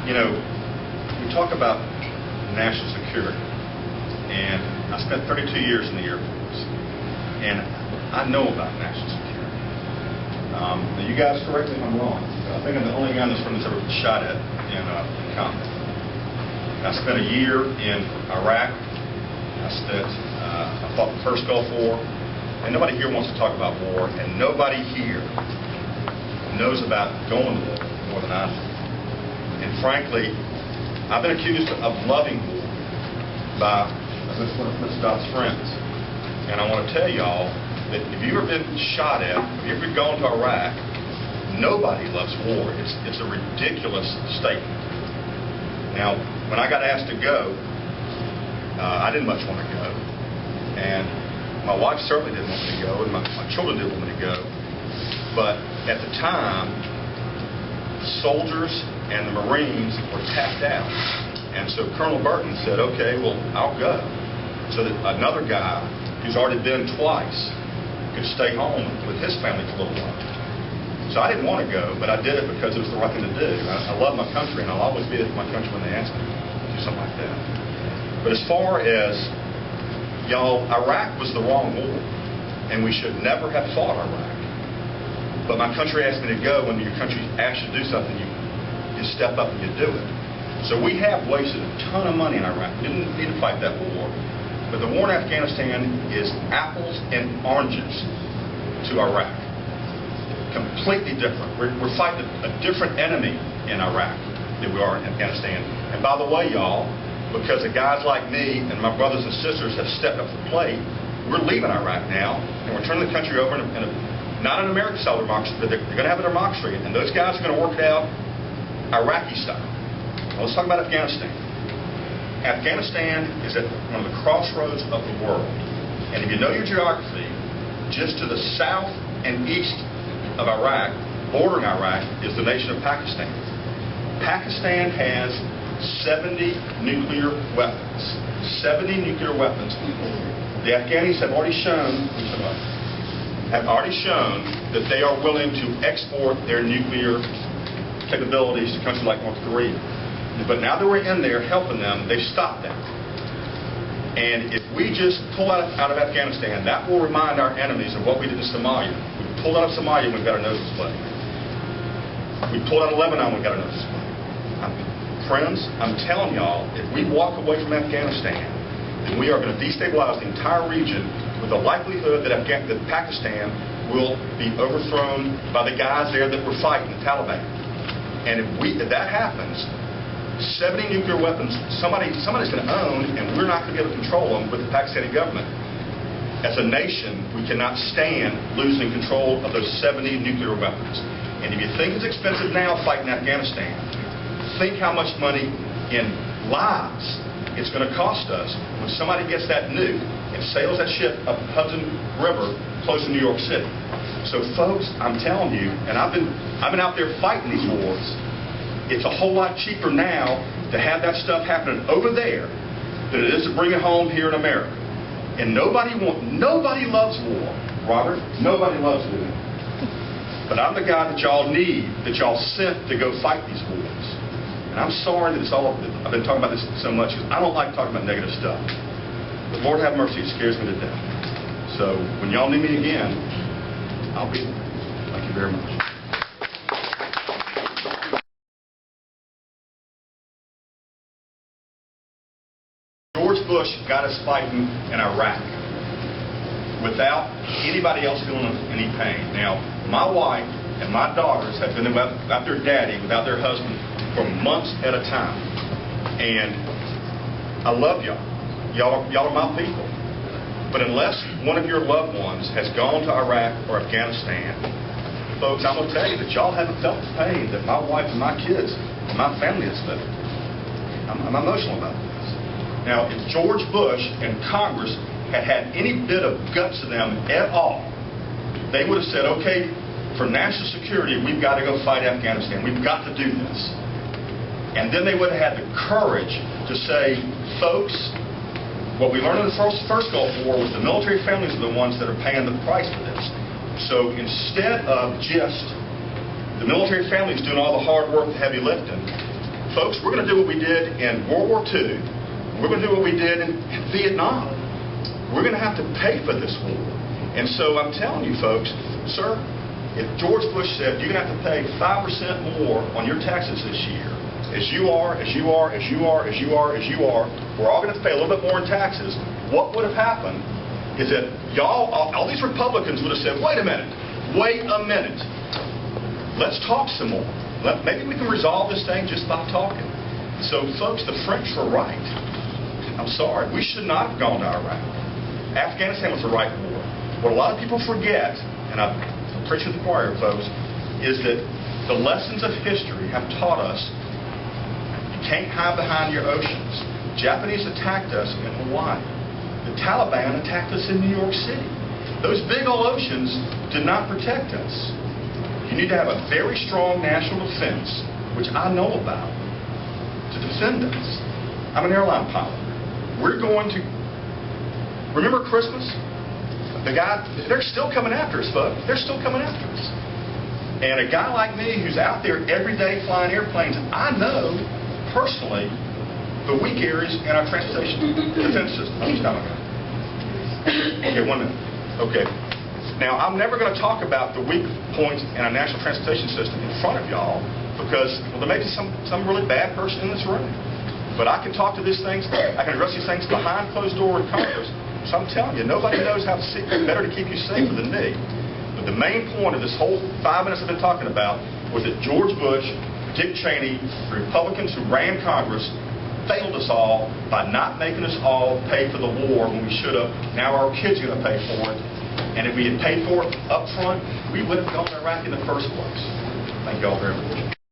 You know, we talk about national security, and I spent 32 years in the Air Force, and I know about national security. Now, you guys correct me if I'm wrong. I think I'm the only guy in this room that's ever been shot at in combat. I spent a year in Iraq. I fought the first Gulf War, and nobody here wants to talk about war, and nobody here knows about going to war more than I do. And frankly, I've been accused of loving war by one of Mr. Dodd's friends. And I want to tell y'all that if you've ever been shot at, if you've ever gone to Iraq, nobody loves war. It's a ridiculous statement. Now, when I got asked to go, I didn't much want to go. And my wife certainly didn't want me to go, and my children didn't want me to go. But at the time, the soldiers and the Marines were tapped out. And so Colonel Burton said, okay, well, I'll go. So that another guy who's already been twice could stay home with his family for a little while. So I didn't want to go, but I did it because it was the right thing to do. I love my country, and I'll always be with my country when they ask me to do something like that. But as far as, y'all, Iraq was the wrong war, and we should never have fought Iraq. But my country asked me to go. When your country asks you to do something, you step up and you do it. So we have wasted a ton of money in Iraq. We didn't need to fight that war. But the war in Afghanistan is apples and oranges to Iraq. Completely different. We're fighting a different enemy in Iraq than we are in Afghanistan. And by the way, y'all, because of guys like me and my brothers and sisters have stepped up to the plate, we're leaving Iraq now, and we're turning the country over not an American-style democracy, but they're going to have a democracy, and those guys are going to work it out Iraqi style. Now, let's talk about Afghanistan. Afghanistan is at one of the crossroads of the world, and if you know your geography, just to the south and east of Iraq, bordering Iraq, is the nation of Pakistan. Pakistan has 70 nuclear weapons. 70 nuclear weapons. The Afghanis have already shown that they are willing to export their nuclear capabilities to countries like North Korea. But now that we're in there helping them, they've stopped that. And if we just pull out of Afghanistan, that will remind our enemies of what we did in Somalia. We pulled out of Somalia, we've got our noses bloody. We pulled out of Lebanon, we've got our noses bloody. Friends, I'm telling y'all, if we walk away from Afghanistan, then we are going to destabilize the entire region with the likelihood that Pakistan will be overthrown by the guys there that we're fighting, the Taliban. And if that happens, 70 nuclear weapons somebody's going to own, and we're not going to be able to control them with the Pakistani government. As a nation, we cannot stand losing control of those 70 nuclear weapons. And if you think it's expensive now fighting Afghanistan, think how much money in lives it's going to cost us when somebody gets that nuke and sails that ship up the Hudson River close to New York City. So, folks, I'm telling you, and I've been out there fighting these wars. It's a whole lot cheaper now to have that stuff happening over there than it is to bring it home here in America. And nobody loves war, Robert. Nobody loves war. But I'm the guy that y'all need, that y'all sent to go fight these wars. And I'm sorry that I've been talking about this so much because I don't like talking about negative stuff. But Lord have mercy, it scares me to death. So when y'all need me again, I'll be there. Thank you very much. George Bush got us fighting in Iraq without anybody else feeling any pain. Now, my wife and my daughters have been without their daddy, without their husband, for months at a time. And I love y'all. Y'all are my people. But unless one of your loved ones has gone to Iraq or Afghanistan, folks, I'm going to tell you that y'all haven't felt the pain that my wife and my kids and my family has felt. I'm emotional about this. Now, if George Bush and Congress had any bit of guts to them at all, they would have said, okay, for national security, we've got to go fight Afghanistan. We've got to do this. And then they would have had the courage to say, folks, what we learned in the first Gulf War was the military families are the ones that are paying the price for this. So instead of just the military families doing all the hard work, the heavy lifting, Folks, we're going to do what we did in World War II. We're going to do what we did in Vietnam. We're going to have to pay for this war. And so I'm telling you folks, sir, if George Bush said you're going to have to pay 5% more on your taxes this year, we're all going to pay a little bit more in taxes, what would have happened is that y'all, all these Republicans would have said, wait a minute, let's talk some more. Maybe we can resolve this thing just by talking. So folks, the French were right. I'm sorry, we should not have gone to Iraq. Afghanistan was the right war. What a lot of people forget, and I'm preaching to the choir, folks, is that the lessons of history have taught us you can't hide behind your oceans. Japanese attacked us in Hawaii. The Taliban attacked us in New York City. Those big old oceans did not protect us. You need to have a very strong national defense, which I know about, to defend us. I'm an airline pilot. We're going to... Remember Christmas? They're still coming after us, folks. They're still coming after us. And a guy like me who's out there every day flying airplanes, I know personally the weak areas in our transportation defense system. Okay, 1 minute. Okay. Now, I'm never going to talk about the weak points in our national transportation system in front of y'all because, well, there may be some really bad person in this room. But I can talk to these things, I can address these things behind closed door in Congress. So I'm telling you, nobody knows how better to keep you safer than me. But the main point of this whole 5 minutes I've been talking about was that George Bush, Dick Cheney, the Republicans who ran Congress, failed us all by not making us all pay for the war when we should have. Now our kids are going to pay for it. And if we had paid for it up front, we would have gone to Iraq in the first place. Thank you all very much.